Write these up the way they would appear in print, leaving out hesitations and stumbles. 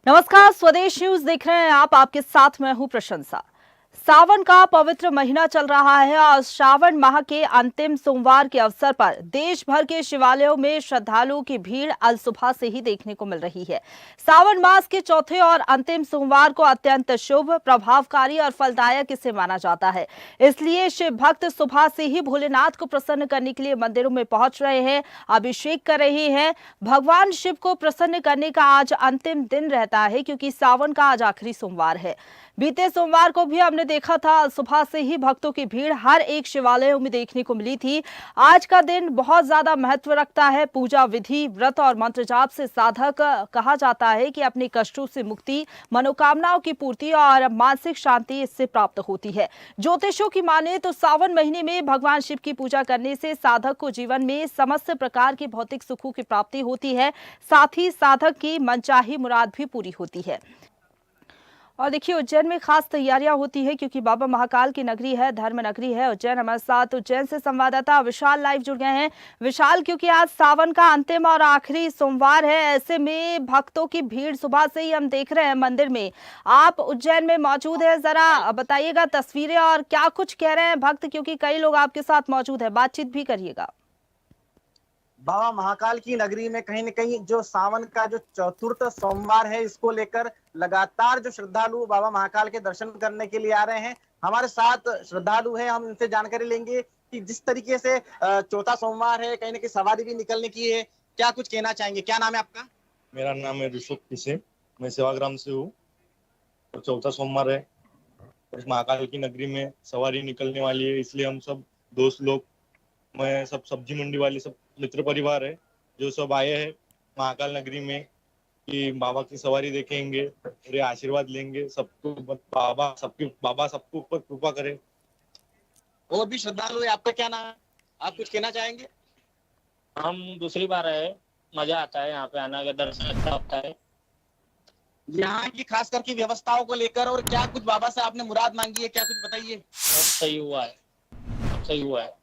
नमस्कार, स्वदेश न्यूज देख रहे हैं आप। आपके साथ मैं हूं प्रशंसा। सावन का पवित्र महीना चल रहा है और श्रावण माह के अंतिम सोमवार के अवसर पर देश भर के शिवालयों में श्रद्धालुओं की भीड़ अल सुबह से ही देखने को मिल रही है। सावन मास के चौथे और अंतिम सोमवार को अत्यंत शुभ, प्रभावकारी और फलदायक इसे माना जाता है। इसलिए शिव भक्त सुबह से ही भोलेनाथ को प्रसन्न करने के लिए मंदिरों में पहुंच रहे हैं, अभिषेक कर रहे हैं। भगवान शिव को प्रसन्न करने का आज अंतिम दिन रहता है, क्योंकि सावन का आज आखिरी सोमवार है। बीते सोमवार को भी हमने देखा था, सुबह से ही भक्तों की भीड़ हर एक शिवालयों में देखने को मिली थी। आज का दिन बहुत ज्यादा महत्व रखता है। पूजा विधि, व्रत और मंत्र जाप से साधक कहा जाता है कि अपने कष्टों से मुक्ति, मनोकामनाओं की पूर्ति और मानसिक शांति इससे प्राप्त होती है। ज्योतिषों की माने तो सावन महीने में भगवान शिव की पूजा करने से साधक को जीवन में समस्त प्रकार के भौतिक सुखों की प्राप्ति होती है। साथ ही साधक की मनचाही मुराद भी पूरी होती है। और देखिए, उज्जैन में खास तैयारियां होती है, क्योंकि बाबा महाकाल की नगरी है, धर्म नगरी है उज्जैन। हमारे साथ उज्जैन से संवाददाता विशाल लाइव जुड़ गए हैं। विशाल, क्योंकि आज सावन का अंतिम और आखिरी सोमवार है, ऐसे में भक्तों की भीड़ सुबह से ही हम देख रहे हैं मंदिर में। आप उज्जैन में मौजूद है, जरा बताइएगा तस्वीरें और क्या कुछ कह रहे हैं भक्त, क्योंकि कई लोग आपके साथ मौजूद है, बातचीत भी करिएगा। बाबा महाकाल की नगरी में कहीं न कहीं जो सावन का जो चतुर्थ सोमवार है, इसको लेकर लगातार जो श्रद्धालु बाबा महाकाल के दर्शन करने के लिए आ रहे हैं। हमारे साथ श्रद्धालु हैं, हम इनसे जानकारी लेंगे कि जिस तरीके से चौथा सोमवार है, कहीं न कहीं सवारी भी निकलने की है, क्या कुछ कहना चाहेंगे? क्या नाम है आपका? मेरा नाम है ऋषभ किसे, मैं सेवाग्राम से हूँ और चौथा सोमवार है और इस महाकाल की नगरी में सवारी निकलने वाली है, इसलिए हम सब दोस्त लोग, मैं सब सब्जी मंडी वाले सब मित्र परिवार है जो सब आए हैं महाकाल नगरी में कि बाबा की सवारी देखेंगे और ये आशीर्वाद लेंगे। सबको बाबा सबको ऊपर कृपा करे। और भी श्रद्धालु है, आपका क्या नाम है? आप कुछ कहना चाहेंगे? हम दूसरी बार आए, मजा आता है यहाँ पे आना, अगर दर्शन अच्छा होता है। यहाँ की खास करके व्यवस्थाओं को लेकर और क्या कुछ बाबा से आपने मुराद मांगी है, क्या कुछ बताइए? सब सही हुआ है, सब सही हुआ है।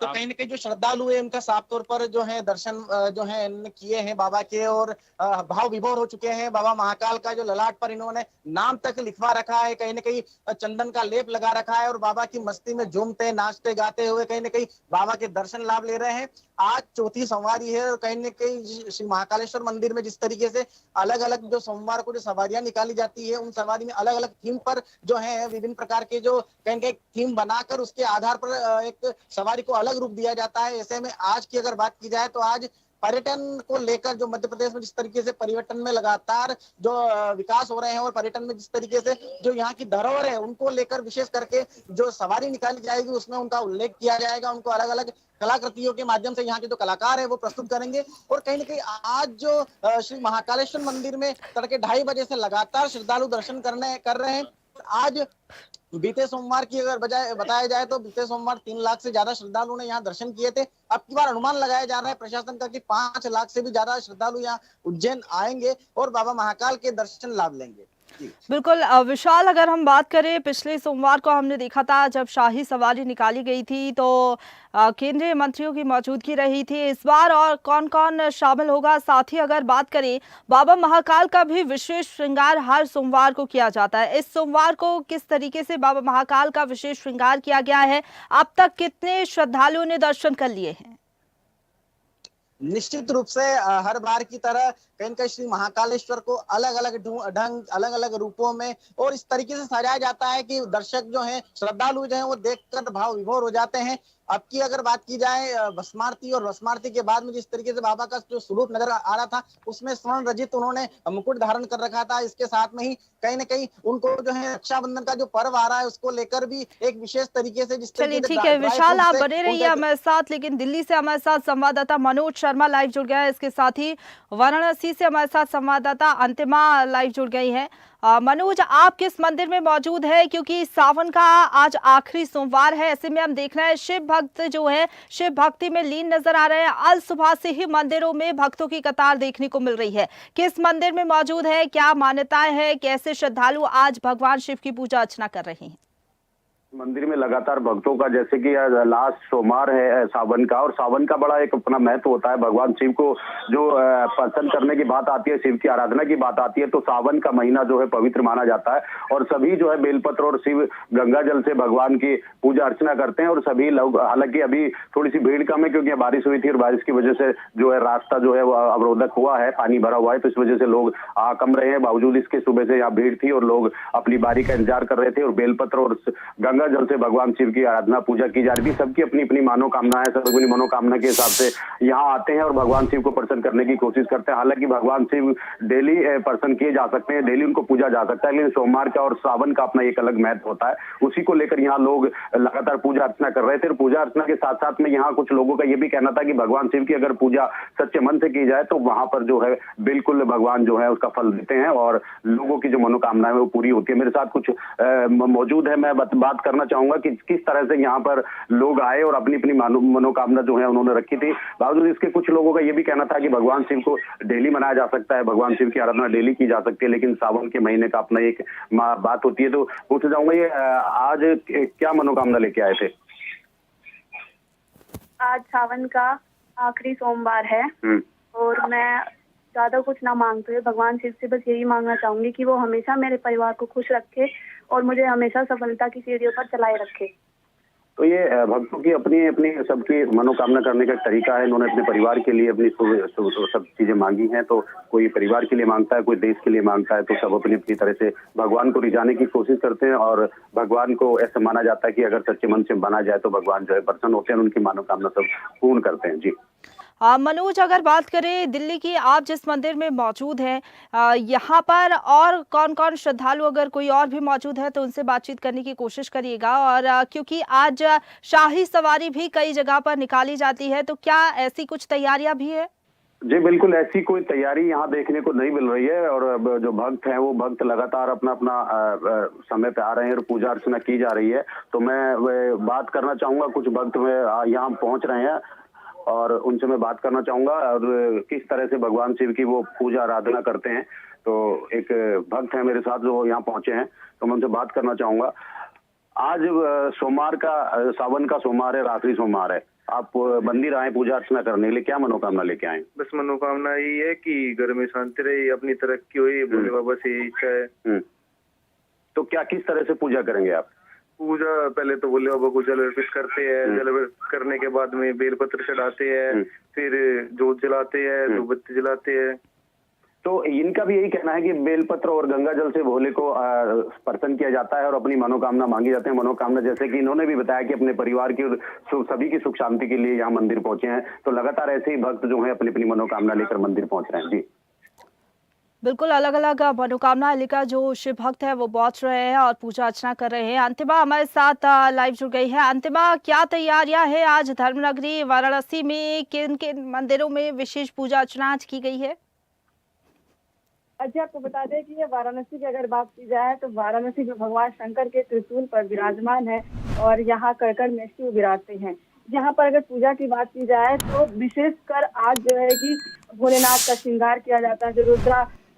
तो कहीं न कहीं जो श्रद्धालु है, उनका साफ तौर पर जो है दर्शन जो है इन्होंने किए हैं बाबा के, और भाव विभोर हो चुके हैं। बाबा महाकाल का जो ललाट पर इन्होंने नाम तक लिखवा रखा है, कहीं न कहीं चंदन का लेप लगा रखा है और बाबा की मस्ती में झूमते नाचते गाते हुए कहीं न कहीं बाबा के दर्शन लाभ ले रहे हैं। आज चौथी सोमवारी है और कहीं न कहीं श्री महाकालेश्वर मंदिर में जिस तरीके से अलग अलग जो सोमवार को जो सवारियां निकाली जाती है, उन सवारी में अलग अलग थीम पर जो है विभिन्न प्रकार के जो कहीं न कहीं थीम बनाकर उसके आधार पर एक सवारी को अलग रूप दिया जाता है। ऐसे में आज की अगर बात की जाए तो आज पर्यटन को लेकर जो मध्य प्रदेश में जिस तरीके से पर्यटन में लगातार जो विकास हो रहे हैं और पर्यटन में जिस तरीके से जो यहाँ की धरोहर है, उनको लेकर विशेष करके जो सवारी निकाली जाएगी उसमें उनका उल्लेख किया जाएगा। उनको अलग अलग कलाकृतियों के माध्यम से यहाँ के जो कलाकार है वो प्रस्तुत करेंगे। और कहीं ना कहीं आज जो श्री महाकालेश्वर मंदिर में तड़के 2:30 बजे से लगातार श्रद्धालु दर्शन कर रहे हैं। आज बीते सोमवार की अगर बताया जाए तो बीते सोमवार 3 लाख से ज्यादा श्रद्धालुओं ने यहाँ दर्शन किए थे। अब की बार अनुमान लगाया जा रहा है प्रशासन का कि 5 लाख से भी ज्यादा श्रद्धालु यहाँ उज्जैन आएंगे और बाबा महाकाल के दर्शन लाभ लेंगे। बिल्कुल विशाल, अगर हम बात करें, पिछले सोमवार को हमने देखा था जब शाही सवारी निकाली गई थी तो केंद्रीय मंत्रियों की मौजूदगी रही थी। इस बार और कौन कौन शामिल होगा? साथ ही अगर बात करें, बाबा महाकाल का भी विशेष श्रृंगार हर सोमवार को किया जाता है। इस सोमवार को किस तरीके से बाबा महाकाल का विशेष श्रृंगार किया गया है? अब तक कितने श्रद्धालुओं ने दर्शन कर लिए हैं? निश्चित रूप से हर बार की तरह कहीं न कहीं श्री महाकालेश्वर को अलग अलग ढंग, अलग अलग रूपों में और इस तरीके से सजाया जाता है कि दर्शक जो हैं, श्रद्धालु जो हैं, वो देखकर भाव विभोर हो जाते हैं। अब की अगर बात की जाए भस्मारती और भस्मारती के बाद में जिस तरीके से बाबा का जो स्वरूप नजर आ रहा था, उसमें स्वर्ण रजित उन्होंने मुकुट धारण कर रखा था। इसके साथ में ही कहीं न कहीं उनको जो है रक्षाबंधन का जो पर्व आ रहा है उसको लेकर भी एक विशेष तरीके से जिस चलिए, तरीके से ठीक है विशाल, आप बने रहिए हमारे साथ। लेकिन दिल्ली से हमारे साथ संवाददाता मनोज शर्मा लाइव जुड़ गया है। इसके साथ ही वाराणसी से हमारे साथ संवाददाता अंतिमा लाइव जुड़ गई है। मनोज, आप किस मंदिर में मौजूद है? क्योंकि सावन का आज आखिरी सोमवार है, ऐसे में हम देख रहे हैं शिव भक्त जो है शिव भक्ति में लीन नजर आ रहे हैं। अल सुबह से ही मंदिरों में भक्तों की कतार देखने को मिल रही है। किस मंदिर में मौजूद है? क्या मान्यताएं हैं? कैसे श्रद्धालु आज भगवान शिव की पूजा अर्चना कर रहे हैं? मंदिर में लगातार भक्तों का, जैसे कि लास्ट सोमवार है सावन का, और सावन का बड़ा एक अपना महत्व होता है। भगवान शिव को जो प्रसन्न करने की बात आती है, शिव की आराधना की बात आती है, तो सावन का महीना जो है पवित्र माना जाता है। और सभी जो है बेलपत्र और शिव गंगा जल से भगवान की पूजा अर्चना करते हैं। और सभी लोग, हालांकि अभी थोड़ी सी भीड़ कम है क्योंकि बारिश हुई थी और बारिश की वजह से जो है रास्ता जो है वो अवरोधक हुआ है, पानी भरा हुआ है, तो इस वजह से लोग आ कम रहे हैं। बावजूद इसके सुबह से यहाँ भीड़ थी और लोग अपनी बारी का इंतजार कर रहे थे और बेलपत्र और गंगा जल से भगवान शिव की आराधना पूजा की जा रही थी। सबकी अपनी अपनी मनोकामना है, सब अपनी मनोकामना के हिसाब से यहाँ आते हैं और भगवान शिव को प्रसन्न करने की कोशिश करते हैं। हालांकि भगवान शिव डेली प्रसन्न किए जा सकते हैं, डेली उनको पूजा जा सकता है, लेकिन सोमवार का और सावन का अपना एक अलग महत्व होता है। उसी को लेकर यहाँ लोग लगातार पूजा अर्चना कर रहे थे। और पूजा अर्चना के साथ साथ में यहाँ कुछ लोगों का ये भी कहना था कि भगवान शिव की अगर पूजा सच्चे मन से की जाए तो वहां पर जो है बिल्कुल भगवान जो है उसका फल देते हैं और लोगों की जो मनोकामना है वो पूरी होती है। मेरे साथ कुछ मौजूद है, मैं बात करना चाहूंगा कि किस तरह से यहाँ पर लोग आए और अपनी अपनी मनोकामना जो है उन्होंने रखी थी। बावजूद इसके कुछ लोगों का ये भी कहना था कि भगवान शिव को डेली मनाया जा सकता है, भगवान शिव की आराधना डेली की जा सकती है, लेकिन सावन के महीने का अपना एक बात होती है। तो पूछना चाहूंगा ये आज क्या मनोकामना लेके आए थे? आज सावन का आखिरी सोमवार है और मैं ज्यादा कुछ ना मांगते हुए भगवान शिव से बस यही मांगना चाहूंगी कि वो हमेशा मेरे परिवार को खुश रखे और मुझे हमेशा सफलता की सीढ़ियों पर चलाए रखे। तो ये भक्तों की अपनी अपनी सबकी मनोकामना करने का एक तरीका है। इन्होंने अपने परिवार के लिए अपनी सब चीजें मांगी हैं। तो कोई परिवार के लिए मांगता है, कोई देश के लिए मांगता है, तो सब अपनी अपनी तरह से भगवान को रिझाने की कोशिश करते हैं। और भगवान को ऐसा माना जाता है कि अगर सच्चे मन से माना जाए तो भगवान जो है प्रसन्न होते हैं, उनकी मनोकामना सब पूर्ण करते हैं। जी मनोज, अगर बात करें दिल्ली की, आप जिस मंदिर में मौजूद हैं, यहाँ पर और कौन कौन श्रद्धालु, अगर कोई और भी मौजूद है तो उनसे बातचीत करने की कोशिश करिएगा। और क्योंकि आज शाही सवारी भी कई जगह पर निकाली जाती है, तो क्या ऐसी कुछ तैयारियां भी है? जी बिल्कुल, ऐसी कोई तैयारी यहाँ देखने को नहीं मिल रही है। और जो भक्त हैं वो भक्त लगातार अपना अपना समय पे आ रहे हैं और पूजा अर्चना की जा रही है। तो मैं बात करना चाहूंगा, कुछ भक्त यहाँ पहुंच रहे हैं और उनसे मैं बात करना चाहूंगा और किस तरह से भगवान शिव की वो पूजा आराधना करते हैं। तो एक भक्त है मेरे साथ जो यहाँ पहुंचे हैं, तो मैं उनसे बात करना चाहूंगा। आज सोमवार का, सावन का सोमवार है, आखिरी सोमवार है। आप मंदिर आए पूजा अर्चना करने के लिए, क्या मनोकामना लेके आए? बस मनोकामना यही है कि घर में शांति रहे, अपनी तरक्की हो, भोले बाबा से यही इच्छा है। तो क्या किस तरह से पूजा करेंगे आप? पूजा पहले तो भोले बाबा को जल अर्पित करते हैं, जल अर्पित करने के बाद में बेलपत्र चढ़ाते हैं, फिर जोत जलाते हैं, धूपबत्ती जलाते हैं। तो इनका भी यही कहना है कि बेलपत्र और गंगा जल से भोले को प्रसन्न किया जाता है और अपनी मनोकामना मांगी जाती है। मनोकामना जैसे कि इन्होंने भी बताया कि अपने परिवार की सभी की सुख शांति के लिए यहाँ मंदिर पहुंचे हैं। तो लगातार ऐसे ही भक्त जो है अपनी अपनी मनोकामना लेकर मंदिर पहुंच रहे हैं। जी बिल्कुल, अलग अलग मनोकामना लेकर जो शिव भक्त है वो पहुंच रहे हैं और पूजा अर्चना कर रहे हैं। अंतिमा हमारे साथ लाइव जुड़ गई है। अंतिमा, क्या तैयारियां हैं आज धर्मनगरी वाराणसी में, किन किन मंदिरों में विशेष पूजा अर्चना आज की गई है? अजय, आपको बता दें कि ये वाराणसी की अगर बात की जाए तो वाराणसी जो भगवान शंकर के त्रिशूल पर विराजमान है और यहाँ कड़कड़ में शिव विराजते हैं। यहाँ पर अगर पूजा की बात की जाए तो विशेषकर आज जो है कि भोलेनाथ का श्रृंगार किया जाता है, जो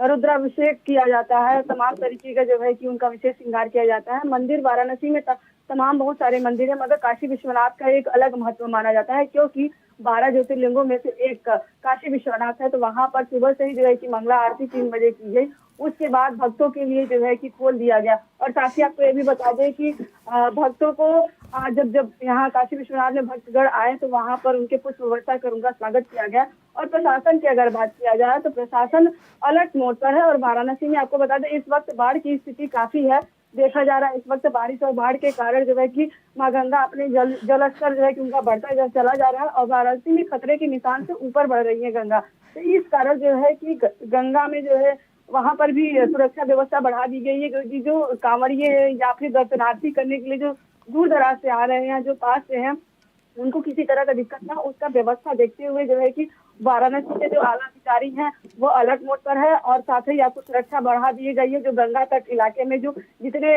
रुद्राभिषेक किया जाता है, तमाम तरीके का जो है कि उनका विशेष श्रृंगार किया जाता है। मंदिर वाराणसी में तमाम बहुत सारे मंदिर है, मगर काशी विश्वनाथ का एक अलग महत्व माना जाता है क्योंकि 12 ज्योतिर्लिंगों में से एक काशी विश्वनाथ है। तो वहां पर सुबह से ही जो है कि मंगला आरती 3 बजे की गई, उसके बाद भक्तों के लिए जो है कि खोल दिया गया। और साथ ही आपको ये भी बता दें कि भक्तों को जब यहाँ काशी विश्वनाथ में भक्तगण आए तो वहां पर उनके पुष्प वर्षा कर उनका स्वागत किया गया। और प्रशासन की अगर बात किया जाए तो प्रशासन अलर्ट मोड पर है। और वाराणसी में आपको बता दें इस वक्त बाढ़ की स्थिति काफी है, देखा जा रहा है इस वक्त बारिश और बाढ़ के कारण जो है कि माँ गंगा अपने जल स्तर जो है कि उनका बढ़ता चला जा रहा है और वाराणसी में खतरे के निशान से ऊपर बढ़ रही है गंगा। तो इस कारण जो है कि गंगा में जो है वहां पर भी सुरक्षा व्यवस्था बढ़ा दी गई है, क्योंकि जो कांवड़िए या फिर दर्शनार्थी करने के लिए जो दूर दराज से आ रहे हैं, जो पास से हैं, उनको किसी तरह का दिक्कत ना, उसका व्यवस्था देखते हुए जो है कि वाराणसी के जो आला अधिकारी हैं वो अलर्ट मोड पर है। और साथ ही आपको सुरक्षा बढ़ा दी गई है, जो गंगा तट इलाके में जो जितने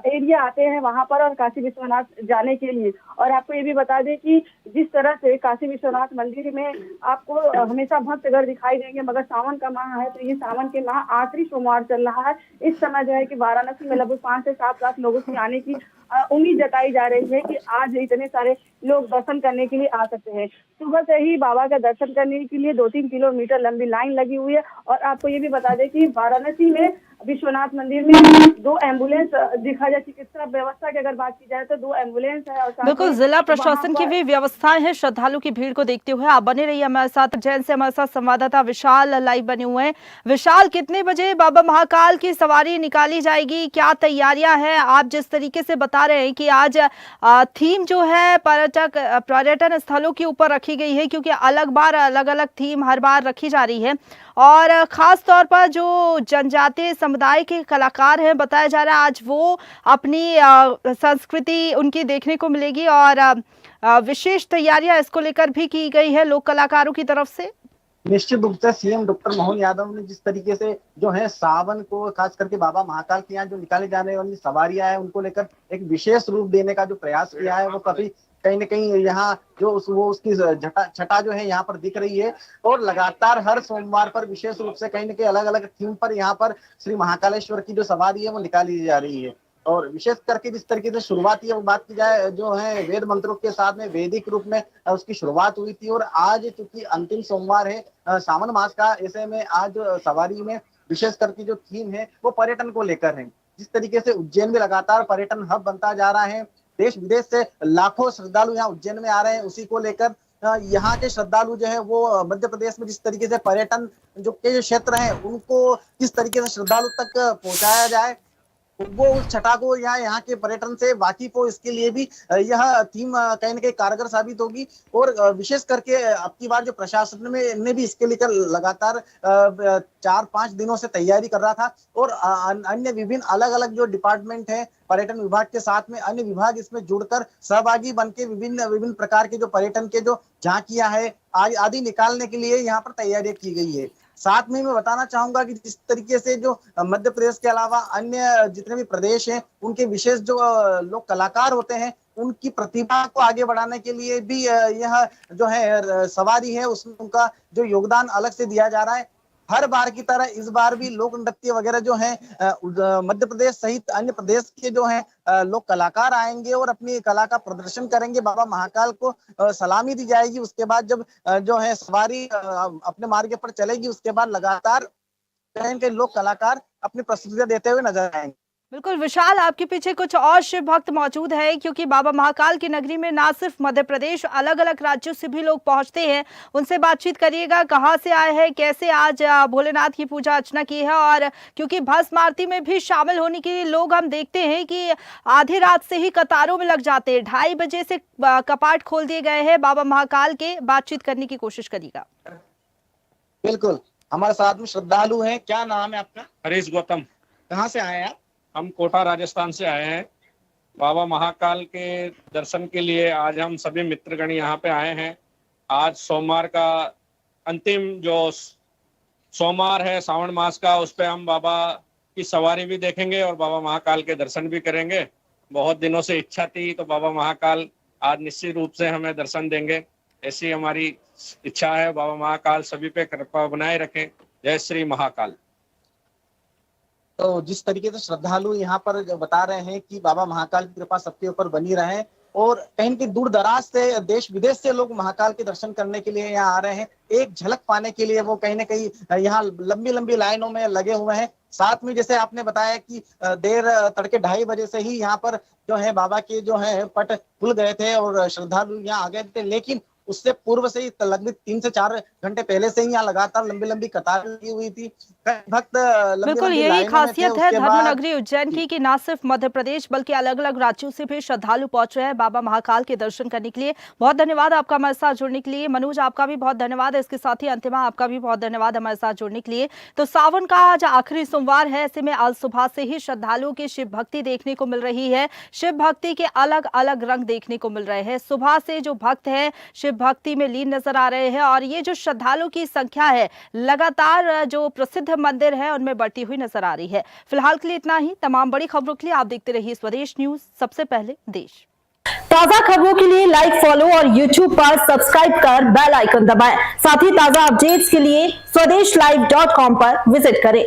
एरिया आते हैं वहां पर और काशी विश्वनाथ जाने के लिए। और आपको ये भी बता दें कि जिस तरह से काशी विश्वनाथ मंदिर में आपको हमेशा भक्तगण दिखाई देंगे, मगर सावन का माह है तो ये सावन के माह आखिरी सोमवार चल रहा है। इस समय जो है कि वाराणसी में लगभग 5 से 7 लाख लोगों की आने की उम्मीद जताई जा रही है कि आज इतने सारे लोग दर्शन करने के लिए आ सकते हैं। सुबह से ही बाबा का दर्शन करने के लिए 2-3 किलोमीटर लंबी लाइन लगी हुई है। और आपको ये भी बता दें कि वाराणसी में विश्वनाथ मंदिर में 2 एम्बुलेंस दिखा जाए। चिकित्सा व्यवस्था की अगर बात की जाए तो 2 एम्बुलेंस है और बिल्कुल जिला प्रशासन की भी व्यवस्थाएं हैं। श्रद्धालु की भीड़ को देखते हुए आप बने रहिए हमारे साथ। उज्जैन से हमारे साथ संवाददाता विशाल लाइव बने हुए हैं। विशाल, कितने बजे बाबा महाकाल की सवारी निकाली जाएगी, क्या तैयारियां हैं? आप जिस तरीके से बता रहे हैं कि आज थीम जो है पर्यटन स्थलों के ऊपर रखी गई है, क्योंकि अलग अलग थीम हर बार रखी जा रही है, और खास तौर पर जो जनजातीय समुदाय के कलाकार हैं, बताया जा रहा है आज वो अपनी संस्कृति उनकी देखने को मिलेगी, और विशेष तैयारियां इसको लेकर भी की गई है लोक कलाकारों की तरफ से। निश्चित रूप से सीएम डॉक्टर मोहन यादव ने जिस तरीके से जो है सावन को खास करके बाबा महाकाल के यहाँ जो निकाले जाने वाली सवारियां हैं उनको लेकर एक विशेष रूप देने का जो प्रयास किया है, वो काफी कहीं न कहीं यहाँ जो उसकी छटा जो है यहाँ पर दिख रही है। और लगातार हर सोमवार पर विशेष रूप से कहीं न कहीं अलग अलग थीम पर यहाँ पर श्री महाकालेश्वर की जो सवारी है वो निकाली जा रही है। और विशेष करके जिस तरीके से शुरुआती वो बात की जाए जो है वेद मंत्रों के साथ में वैदिक रूप में उसकी शुरुआत हुई थी। और आज चूंकि अंतिम सोमवार है सावन मास का, ऐसे में आज सवारी में विशेष करके जो थीम है वो पर्यटन को लेकर है। जिस तरीके से उज्जैन में लगातार पर्यटन हब बनता जा रहा है, देश विदेश से लाखों श्रद्धालु यहाँ उज्जैन में आ रहे हैं, उसी को लेकर यहाँ के श्रद्धालु जो है वो मध्य प्रदेश में जिस तरीके से पर्यटन जो क्षेत्र है उनको किस तरीके से श्रद्धालु तक पहुंचाया जाए, वो उस छटा को यहाँ के पर्यटन से वाकिफ हो, इसके लिए भी यह थीम कहीं न कहीं कारगर साबित होगी। और विशेष करके अब की बार जो प्रशासन ने भी इसके लेकर लगातार 4-5 दिनों से तैयारी कर रहा था। और अन्य विभिन्न अलग अलग जो डिपार्टमेंट है पर्यटन विभाग के साथ में अन्य विभाग इसमें जुड़कर सहभागी बनके विभिन्न प्रकार के जो पर्यटन के जो झांकियां है आदि निकालने के लिए यहाँ पर तैयारी की गई है। साथ में मैं बताना चाहूंगा कि जिस तरीके से जो मध्य प्रदेश के अलावा अन्य जितने भी प्रदेश हैं उनके विशेष जो लोग कलाकार होते हैं उनकी प्रतिभा को आगे बढ़ाने के लिए भी यह जो है सवारी है उसमें उनका जो योगदान अलग से दिया जा रहा है। हर बार की तरह इस बार भी लोक नृत्य वगैरह जो है मध्य प्रदेश सहित अन्य प्रदेश के जो है लोग कलाकार आएंगे और अपनी कला का प्रदर्शन करेंगे। बाबा महाकाल को सलामी दी जाएगी। उसके बाद जब जो है सवारी अपने मार्ग पर चलेगी, उसके बाद लगातार कहीं के लोग कलाकार अपनी प्रस्तुतियां देते हुए नजर आएंगे। बिल्कुल विशाल, आपके पीछे कुछ और शिव भक्त मौजूद है, क्योंकि बाबा महाकाल की नगरी में ना सिर्फ मध्य प्रदेश, अलग अलग राज्यों से भी लोग पहुंचते हैं। उनसे बातचीत करिएगा, कहां से आए हैं, कैसे आज भोलेनाथ की पूजा अर्चना की है। और क्योंकि भस्म आरती में भी शामिल होने के लिए लोग हम देखते हैं कि आधी रात से ही कतारों में लग जाते हैं। 2:30 बजे से कपाट खोल दिए गए हैं बाबा महाकाल के। बातचीत करने की कोशिश करिएगा। बिल्कुल, हमारे साथ में श्रद्धालु हैं। क्या नाम है आपका? हरीश गौतम। कहाँ से आए आप? हम कोटा राजस्थान से आए हैं। बाबा महाकाल के दर्शन के लिए आज हम सभी मित्रगण यहाँ पे आए हैं। आज सोमवार का अंतिम जो सोमवार है सावन मास का, उस पे हम बाबा की सवारी भी देखेंगे और बाबा महाकाल के दर्शन भी करेंगे। बहुत दिनों से इच्छा थी, तो बाबा महाकाल आज निश्चित रूप से हमें दर्शन देंगे, ऐसी हमारी इच्छा है। बाबा महाकाल सभी पे कृपा बनाए रखें। जय श्री महाकाल। तो जिस तरीके से श्रद्धालु यहाँ पर बता रहे हैं कि बाबा महाकाल की कृपा सबके ऊपर बनी रहे, और कहीं के दूर दराज से देश विदेश से लोग महाकाल के दर्शन करने के लिए यहाँ आ रहे हैं। एक झलक पाने के लिए वो कहीं ना कहीं यहाँ लंबी लंबी लाइनों में लगे हुए हैं। साथ में जैसे आपने बताया कि देर तड़के 2:30 बजे से ही यहाँ पर जो है बाबा के जो है पट खुल गए थे और श्रद्धालु यहाँ आ गए थे, लेकिन उससे पूर्व से ही लगभग 3 से 4 घंटे पहले से ही यहाँ लगातार लंबी लंबी कतार लगी हुई थी। भक्त बिल्कुल यही खासियत है धर्मनगरी उज्जैन की कि ना सिर्फ मध्य प्रदेश बल्कि अलग अलग राज्यों से भी श्रद्धालु पहुंच रहे हैं बाबा महाकाल के दर्शन करने के लिए। बहुत धन्यवाद आपका हमारे साथ जुड़ने के लिए। मनोज, आपका भी बहुत धन्यवाद। इसके साथ ही अंतिमा, आपका भी बहुत धन्यवाद हमारे साथ जुड़ने के लिए। तो सावन का आज आखिरी सोमवार है, ऐसे में आज सुबह से ही श्रद्धालुओं की शिव भक्ति देखने को मिल रही है। शिव भक्ति के अलग अलग रंग देखने को मिल रहे हैं। सुबह से जो भक्त है शिव भक्ति में लीन नजर आ रहे हैं, और ये जो श्रद्धालुओं की संख्या है लगातार जो प्रसिद्ध मंदिर है उनमें बढ़ती हुई नजर आ रही है। फिलहाल के लिए इतना ही। तमाम बड़ी खबरों के लिए आप देखते रहिए स्वदेश न्यूज, सबसे पहले देश। ताजा खबरों के लिए लाइक, फॉलो और YouTube पर सब्सक्राइब कर बेल आइकन दबाएं। साथ ही ताजा अपडेट्स के लिए स्वदेशलाइव.com पर विजिट करें।